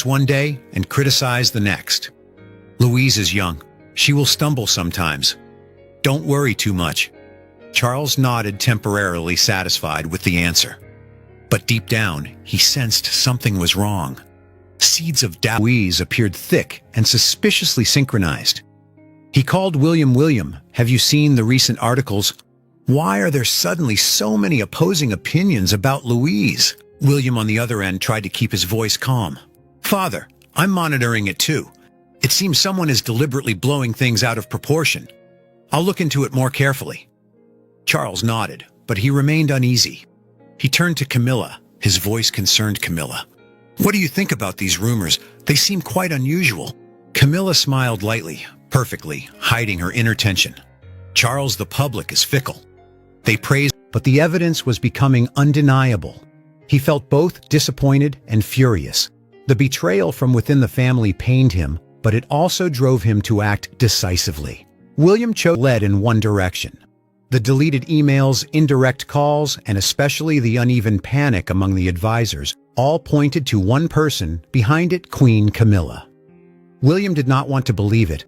one day and criticize the next. Louise is young. She will stumble sometimes. Don't worry too much. Charles nodded, temporarily satisfied with the answer. But deep down, he sensed something was wrong. Seeds of doubt. Louise appeared thick and suspiciously synchronized. He called William. William, have you seen the recent articles? Why are there suddenly so many opposing opinions about Louise? William on the other end tried to keep his voice calm. Father, I'm monitoring it too. It seems someone is deliberately blowing things out of proportion. I'll look into it more carefully. Charles nodded, but he remained uneasy. He turned to Camilla. His voice concerned Camilla. What do you think about these rumors? They seem quite unusual. Camilla smiled lightly, perfectly, hiding her inner tension. Charles, the public is fickle. They praised, but the evidence was becoming undeniable. He felt both disappointed and furious. The betrayal from within the family pained him, but it also drove him to act decisively. William led in one direction. The deleted emails, indirect calls, and especially the uneven panic among the advisors all pointed to one person, behind it Queen Camilla. William did not want to believe it.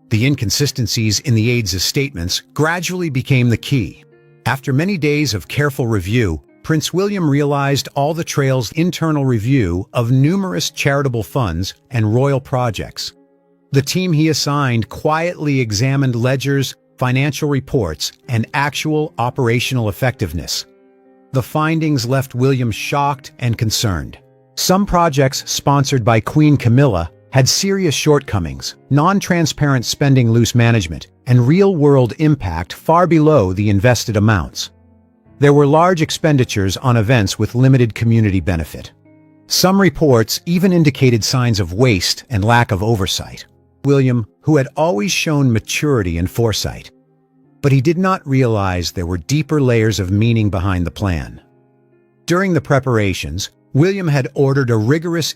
The inconsistencies in the aides' statements gradually became the key. After many days of careful review, Prince William realized all the trail's internal review of numerous charitable funds and royal projects. The team he assigned quietly examined ledgers, financial reports, and actual operational effectiveness. The findings left William shocked and concerned. Some projects sponsored by Queen Camilla had serious shortcomings, non-transparent spending, loose management, and real-world impact far below the invested amounts. There were large expenditures on events with limited community benefit. Some reports even indicated signs of waste and lack of oversight. William, who had always shown maturity and foresight, but he did not realize there were deeper layers of meaning behind the plan. During the preparations, William had ordered a rigorous.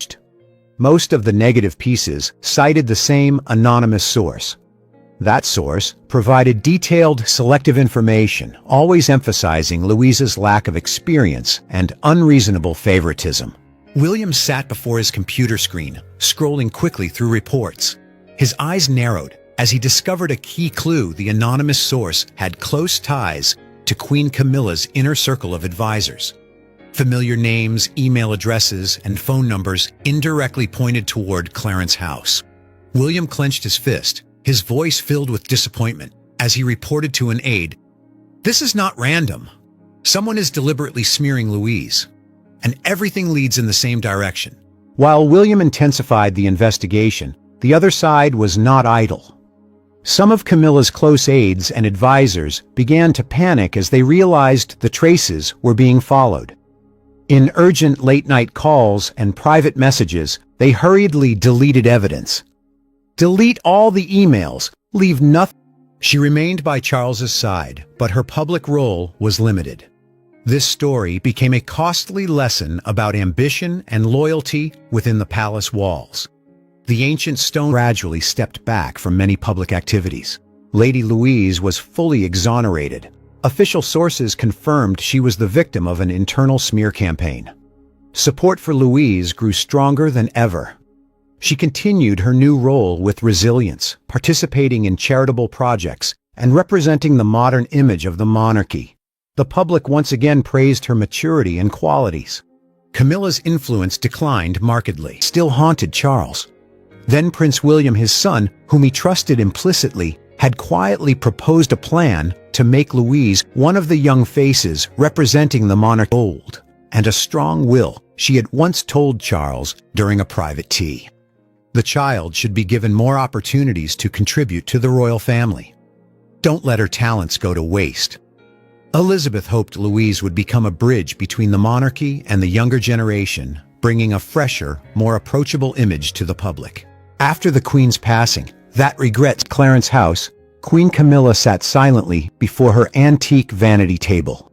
Most of the negative pieces cited the same anonymous source. That source provided detailed, selective information, always emphasizing Louise's lack of experience and unreasonable favoritism. William sat before his computer screen, scrolling quickly through reports. His eyes narrowed as he discovered a key clue: the anonymous source had close ties to Queen Camilla's inner circle of advisors. Familiar names, email addresses, and phone numbers indirectly pointed toward Clarence House. William clenched his fist, his voice filled with disappointment, as he reported to an aide, "This is not random. Someone is deliberately smearing Louise, and everything leads in the same direction." While William intensified the investigation, the other side was not idle. Some of Camilla's close aides and advisors began to panic as they realized the traces were being followed. In urgent late-night calls and private messages, they hurriedly deleted evidence. Delete all the emails, leave nothing. She remained by Charles's side, but her public role was limited. This story became a costly lesson about ambition and loyalty within the palace walls. The ancient stone gradually stepped back from many public activities. Lady Louise was fully exonerated. Official sources confirmed she was the victim of an internal smear campaign. Support for Louise grew stronger than ever. She continued her new role with resilience, participating in charitable projects and representing the modern image of the monarchy. The public once again praised her maturity and qualities. Camilla's influence declined markedly, still haunted Charles. Then Prince William, his son, whom he trusted implicitly, had quietly proposed a plan to make Louise one of the young faces representing the monarch. Bold and a strong will, she had once told Charles during a private tea. The child should be given more opportunities to contribute to the royal family. Don't let her talents go to waste. Elizabeth hoped Louise would become a bridge between the monarchy and the younger generation, bringing a fresher, more approachable image to the public. After the Queen's passing, that regrets Clarence House, Queen Camilla sat silently before her antique vanity table.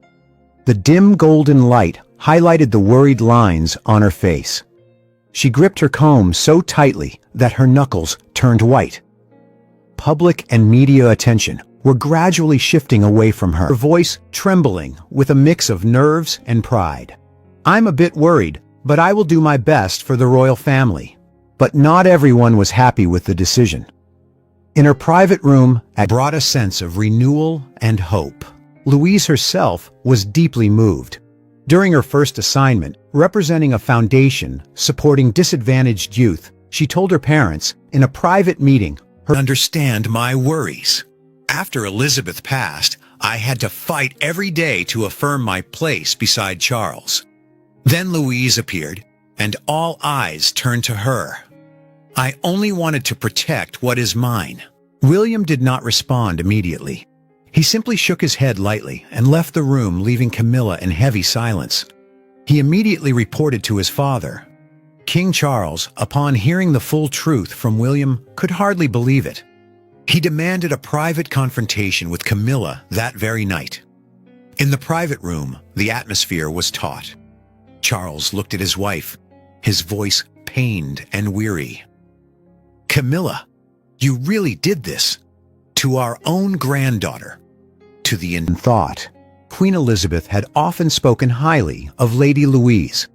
The dim golden light highlighted the worried lines on her face. She gripped her comb so tightly that her knuckles turned white. Public and media attention were gradually shifting away from her voice trembling with a mix of nerves and pride. "I'm a bit worried," but I will do my best for the royal family." But not everyone was happy with the decision. In her private room, it brought a sense of renewal and hope. Louise herself was deeply moved. During her first assignment, representing a foundation supporting disadvantaged youth, she told her parents in a private meeting, "Understand my worries. After Elizabeth passed, I had to fight every day to affirm my place beside Charles. Then Louise appeared, and all eyes turned to her. I only wanted to protect what is mine." William did not respond immediately. He simply shook his head lightly and left the room, leaving Camilla in heavy silence. He immediately reported to his father. King Charles, upon hearing the full truth from William, could hardly believe it. He demanded a private confrontation with Camilla that very night. In the private room, the atmosphere was taut. Charles looked at his wife, his voice pained and weary. "Camilla, you really did this? To our own granddaughter?" To the end thought, Queen Elizabeth had often spoken highly of Lady Louise.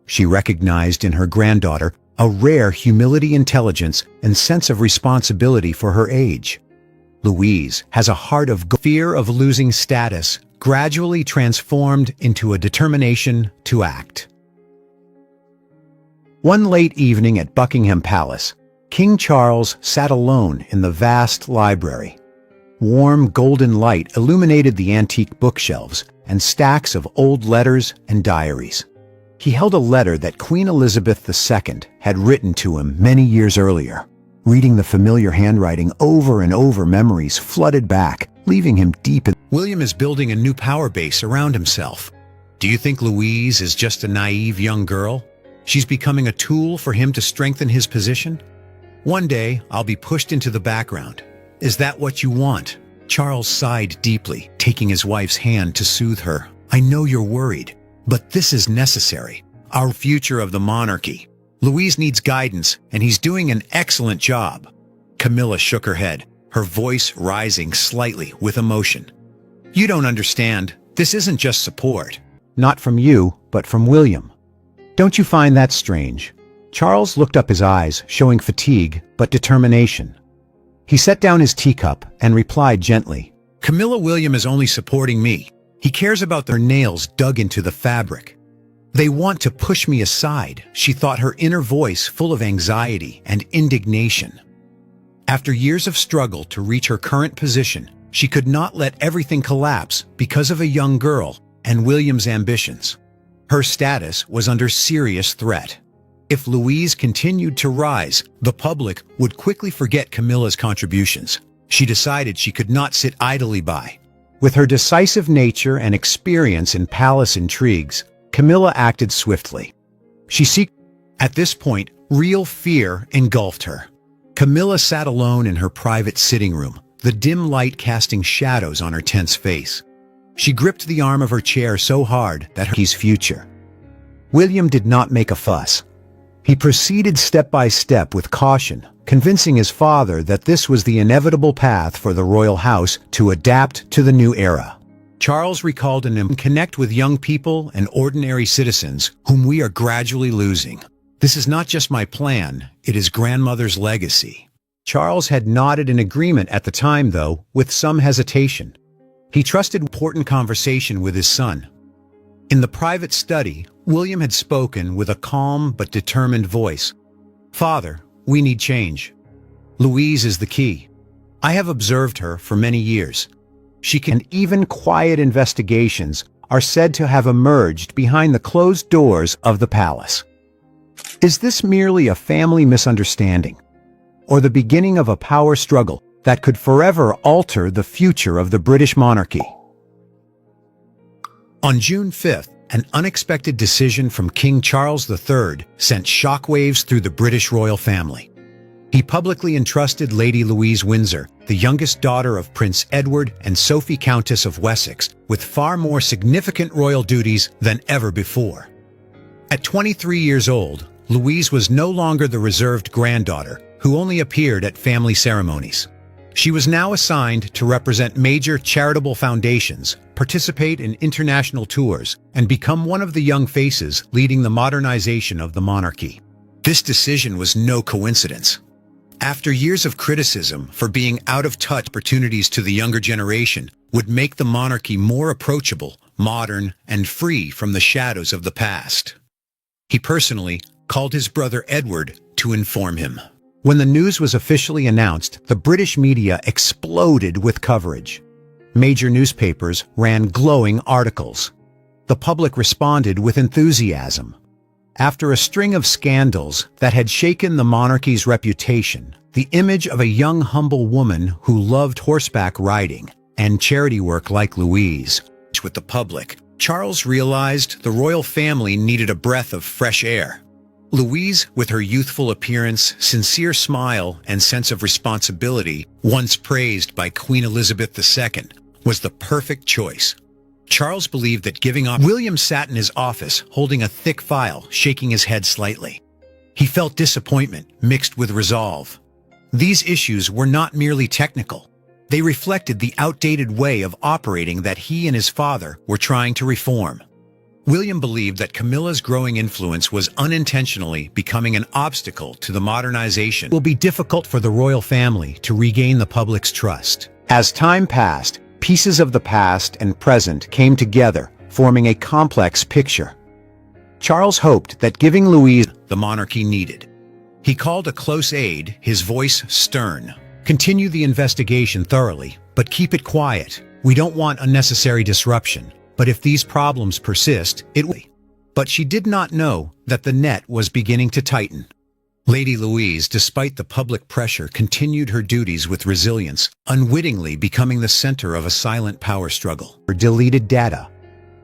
She recognized in her granddaughter a rare humility, intelligence, and sense of responsibility for her age. Louise has a heart of fear of losing status, gradually transformed into a determination to act. One late evening at Buckingham Palace, King Charles sat alone in the vast library. Warm golden light illuminated the antique bookshelves and stacks of old letters and diaries. He held a letter that Queen Elizabeth II had written to him many years earlier. Reading the familiar handwriting over and over, memories flooded back, leaving him deep in. William is building a new power base around himself. Do you think Louise is just a naive young girl? She's becoming a tool for him to strengthen his position? One day, I'll be pushed into the background. Is that what you want? Charles sighed deeply, taking his wife's hand to soothe her. I know you're worried, but this is necessary. Our future of the monarchy. Louise needs guidance, and he's doing an excellent job. Camilla shook her head, her voice rising slightly with emotion. You don't understand. This isn't just support. Not from you, but from William. Don't you find that strange? Charles looked up, his eyes showing fatigue but determination. He set down his teacup and replied gently, Camilla, William is only supporting me. He cares about their nails dug into the fabric. They want to push me aside, she thought, her inner voice full of anxiety and indignation. After years of struggle to reach her current position, she could not let everything collapse because of a young girl and William's ambitions. Her status was under serious threat. If Louise continued to rise, the public would quickly forget Camilla's contributions. She decided she could not sit idly by. With her decisive nature and experience in palace intrigues, Camilla acted swiftly. At this point, real fear engulfed her. Camilla sat alone in her private sitting room, the dim light casting shadows on her tense face. She gripped the arm of her chair so hard that his future. William did not make a fuss. He proceeded step by step with caution, convincing his father that this was the inevitable path for the royal house to adapt to the new era. Charles recalled in him, connect with young people and ordinary citizens whom we are gradually losing. This is not just my plan, it is grandmother's legacy. Charles had nodded in agreement at the time, though, with some hesitation. He trusted important conversation with his son. In the private study, William had spoken with a calm but determined voice. Father, we need change. Louise is the key. I have observed her for many years. And even quiet investigations are said to have emerged behind the closed doors of the palace. Is this merely a family misunderstanding, or the beginning of a power struggle that could forever alter the future of the British monarchy? On June 5th, an unexpected decision from King Charles III sent shockwaves through the British royal family. He publicly entrusted Lady Louise Windsor, the youngest daughter of Prince Edward and Sophie, Countess of Wessex, with far more significant royal duties than ever before. At 23 years old, Louise was no longer the reserved granddaughter who only appeared at family ceremonies. She was now assigned to represent major charitable foundations, participate in international tours, and become one of the young faces leading the modernization of the monarchy. This decision was no coincidence. After years of criticism for being out of touch, opportunities to the younger generation would make the monarchy more approachable, modern, and free from the shadows of the past. He personally called his brother Edward to inform him. When the news was officially announced, the British media exploded with coverage. Major newspapers ran glowing articles. The public responded with enthusiasm. After a string of scandals that had shaken the monarchy's reputation, the image of a young, humble woman who loved horseback riding and charity work like Louise with the public, Charles realized the royal family needed a breath of fresh air. Louise, with her youthful appearance, sincere smile, and sense of responsibility, once praised by Queen Elizabeth II, was the perfect choice. Charles believed that giving up. William sat in his office, holding a thick file, shaking his head slightly. He felt disappointment mixed with resolve. These issues were not merely technical. They reflected the outdated way of operating that he and his father were trying to reform. William believed that Camilla's growing influence was unintentionally becoming an obstacle to the modernization. It will be difficult for the royal family to regain the public's trust. As time passed, pieces of the past and present came together, forming a complex picture. Charles hoped that giving Louise the monarchy needed. He called a close aide, his voice stern. "Continue the investigation thoroughly, but keep it quiet. We don't want unnecessary disruption. But if these problems persist, it will." But she did not know that the net was beginning to tighten. Lady Louise, despite the public pressure, continued her duties with resilience, unwittingly becoming the center of a silent power struggle. Her deleted data.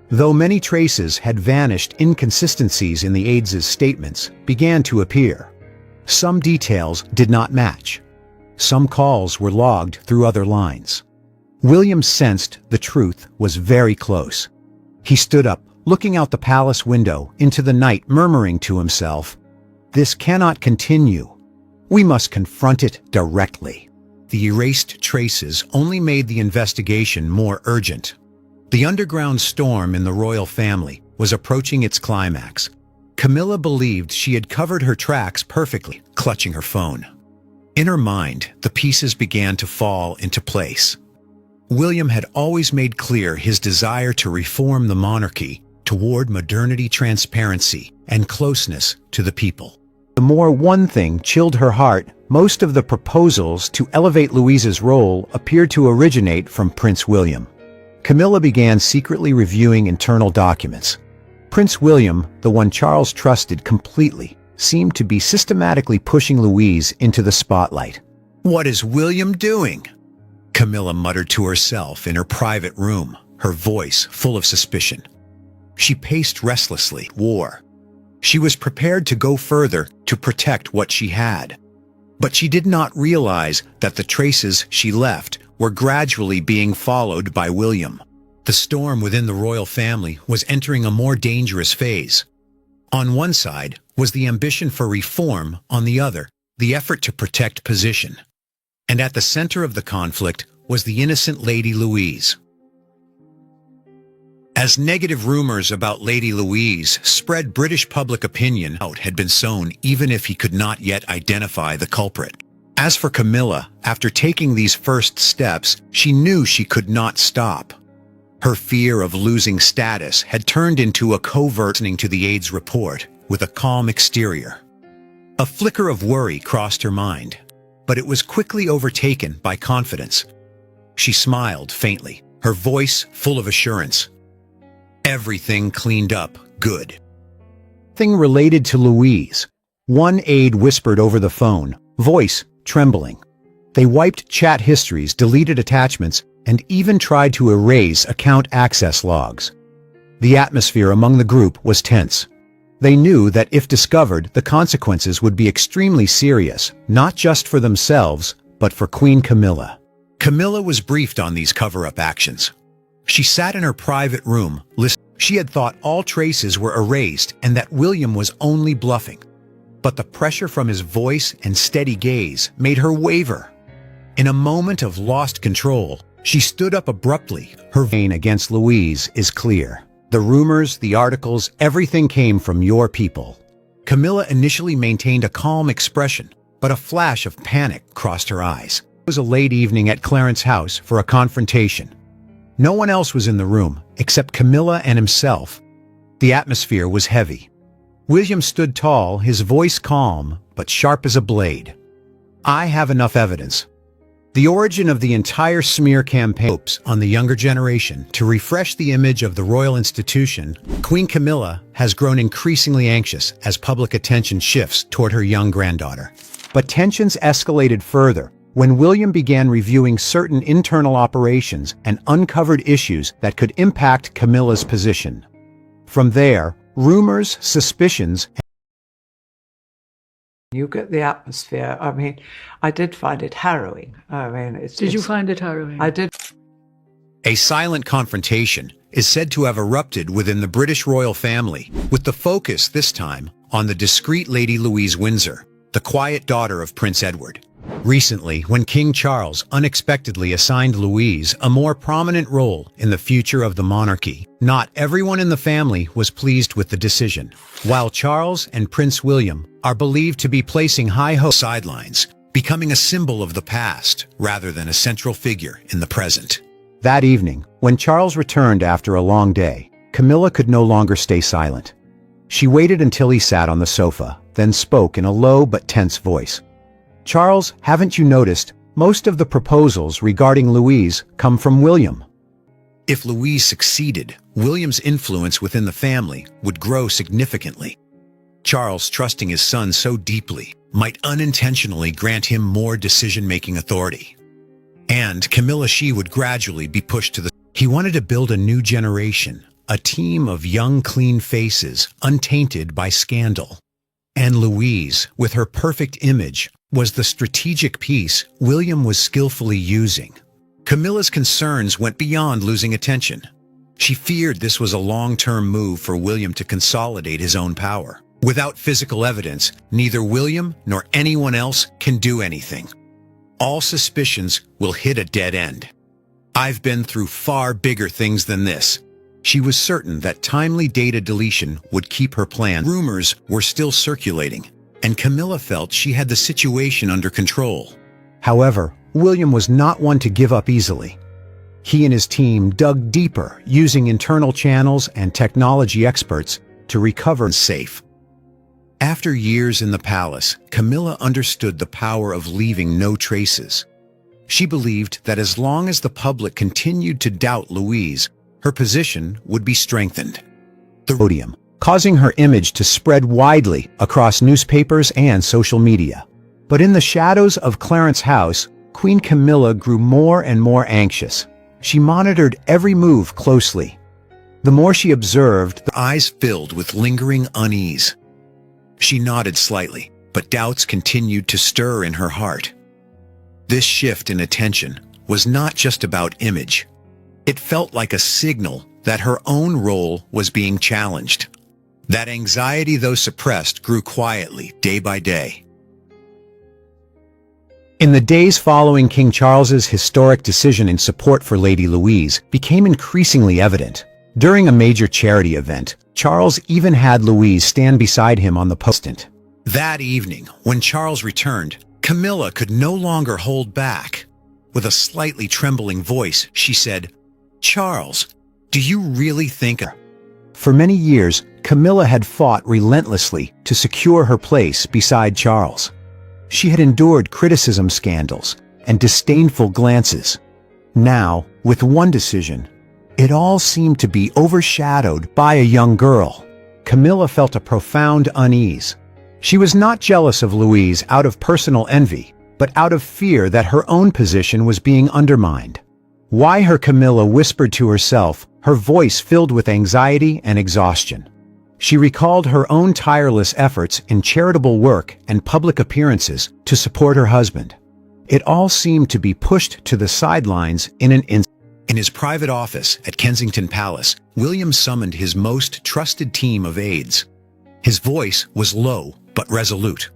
Though many traces had vanished, inconsistencies in the aides' statements began to appear. Some details did not match. Some calls were logged through other lines. William sensed the truth was very close. He stood up, looking out the palace window into the night, murmuring to himself, "This cannot continue. We must confront it directly." The erased traces only made the investigation more urgent. The underground storm in the royal family was approaching its climax. Camilla believed she had covered her tracks perfectly, clutching her phone. In her mind, the pieces began to fall into place. William had always made clear his desire to reform the monarchy toward modernity, transparency, and closeness to the people. The more one thing chilled her heart, most of the proposals to elevate Louise's role appeared to originate from Prince William. Camilla began secretly reviewing internal documents. Prince William, the one Charles trusted completely, seemed to be systematically pushing Louise into the spotlight. "What is William doing?" Camilla muttered to herself in her private room, her voice full of suspicion. She paced restlessly. War. She was prepared to go further to protect what she had. But she did not realize that the traces she left were gradually being followed by William. The storm within the royal family was entering a more dangerous phase. On one side was the ambition for reform, on the other, the effort to protect position. And at the center of the conflict was the innocent Lady Louise. As negative rumors about Lady Louise spread, British public opinion had been sown, even if he could not yet identify the culprit. As for Camilla, after taking these first steps, she knew she could not stop. Her fear of losing status had turned into a covert listening to the aide's report with a calm exterior. A flicker of worry crossed her mind, but it was quickly overtaken by confidence. She smiled faintly, her voice full of assurance. "Everything cleaned up good." Thing related to Louise. One aide whispered over the phone, voice trembling. They wiped chat histories, deleted attachments, and even tried to erase account access logs. The atmosphere among the group was tense. They knew that if discovered, the consequences would be extremely serious, not just for themselves, but for Queen Camilla. Camilla was briefed on these cover-up actions. She sat in her private room, listening. She had thought all traces were erased and that William was only bluffing. But the pressure from his voice and steady gaze made her waver. In a moment of lost control, she stood up abruptly. Her vein against Louise is clear. The rumors, the articles, everything came from your people. Camilla initially maintained a calm expression, but a flash of panic crossed her eyes. It was a late evening at Clarence's house for a confrontation. No one else was in the room, except Camilla and himself. The atmosphere was heavy. William stood tall, his voice calm, but sharp as a blade. I have enough evidence. The origin of the entire smear campaign hopes on the younger generation to refresh the image of the royal institution. Queen Camilla has grown increasingly anxious as public attention shifts toward her young granddaughter. But tensions escalated further when William began reviewing certain internal operations and uncovered issues that could impact Camilla's position. From there, rumors, suspicions, you get the atmosphere. I mean, I did find it harrowing. I mean, Did you find it harrowing? I did. a silent confrontation is said to have erupted within the British royal family, with the focus this time on the discreet Lady Louise Windsor, the quiet daughter of Prince Edward. Recently, when King Charles unexpectedly assigned Louise a more prominent role in the future of the monarchy, not everyone in the family was pleased with the decision. While Charles and Prince William are believed to be placing high hopes sidelines, becoming a symbol of the past rather than a central figure in the present. That evening, when Charles returned after a long day, Camilla could no longer stay silent. She waited until he sat on the sofa, then spoke in a low but tense voice. "Charles, haven't you noticed, most of the proposals regarding Louise come from William?" If Louise succeeded, William's influence within the family would grow significantly. Charles, trusting his son so deeply, might unintentionally grant him more decision-making authority. And Camilla, she would gradually be pushed to the... He wanted to build a new generation, a team of young, clean faces, untainted by scandal. And Louise, with her perfect image, was the strategic piece William was skillfully using. Camilla's concerns went beyond losing attention. She feared this was a long-term move for William to consolidate his own power. Without physical evidence, neither William nor anyone else can do anything. All suspicions will hit a dead end. "I've been through far bigger things than this." She was certain that timely data deletion would keep her plan. Rumors were still circulating, and Camilla felt she had the situation under control. However, William was not one to give up easily. He and his team dug deeper, using internal channels and technology experts to recover safe. After years in the palace, Camilla understood the power of leaving no traces. She believed that as long as the public continued to doubt Louise, her position would be strengthened. The podium, causing her image to spread widely across newspapers and social media. But in the shadows of Clarence's house, Queen Camilla grew more and more anxious. She monitored every move closely. The more she observed, the eyes filled with lingering unease. She nodded slightly, but doubts continued to stir in her heart. This shift in attention was not just about image. It felt like a signal that her own role was being challenged. That anxiety, though suppressed, grew quietly day by day. In the days following King Charles's historic decision in support for Lady Louise became increasingly evident. During a major charity event, Charles even had Louise stand beside him on the post-it. That evening, when Charles returned, Camilla could no longer hold back. With a slightly trembling voice, she said, "Charles, do you really think..." For many years, Camilla had fought relentlessly to secure her place beside Charles. She had endured criticism scandals and disdainful glances. Now, with one decision, it all seemed to be overshadowed by a young girl. Camilla felt a profound unease. She was not jealous of Louise out of personal envy, but out of fear that her own position was being undermined. "Why her?" Camilla whispered to herself, her voice filled with anxiety and exhaustion. She recalled her own tireless efforts in charitable work and public appearances to support her husband. It all seemed to be pushed to the sidelines in an instant. In his private office at Kensington Palace, William summoned his most trusted team of aides. His voice was low but resolute.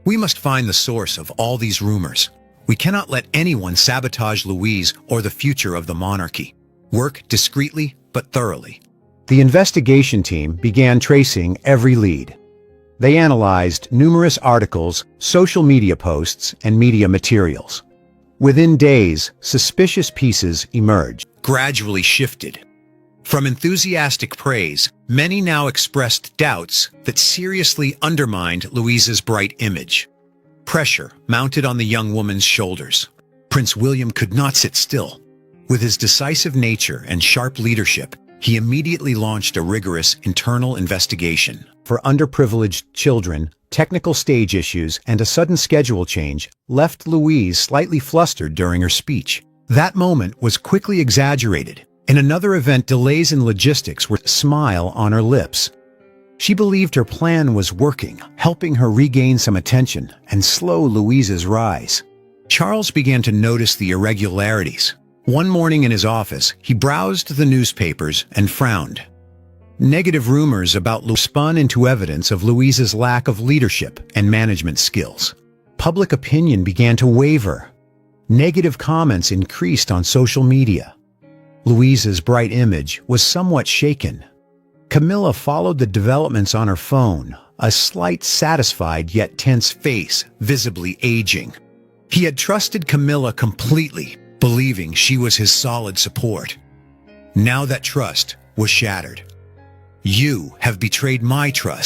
"We must find the source of all these rumors. We cannot let anyone sabotage Louise or the future of the monarchy. Work discreetly but thoroughly. The investigation team began tracing every lead. They analyzed numerous articles, social media posts, and media materials. Within days, suspicious pieces emerged, gradually shifted. From enthusiastic praise, many now expressed doubts that seriously undermined Louise's bright image. Pressure mounted on the young woman's shoulders. Prince William could not sit still. With his decisive nature and sharp leadership, he immediately launched a rigorous internal investigation. For underprivileged children, technical stage issues and a sudden schedule change left Louise slightly flustered during her speech. That moment was quickly exaggerated. In another event, delays in logistics were a smile on her lips. She believed her plan was working, helping her regain some attention and slow Louise's rise. Charles began to notice the irregularities. One morning in his office, he browsed the newspapers and frowned. Negative rumors about Louise spun into evidence of Louise's lack of leadership and management skills. Public opinion began to waver. Negative comments increased on social media. Louise's bright image was somewhat shaken. Camilla followed the developments on her phone, a slight satisfied yet tense face visibly aging. He had trusted Camilla completely, believing she was his solid support. Now that trust was shattered. "You have betrayed my trust,"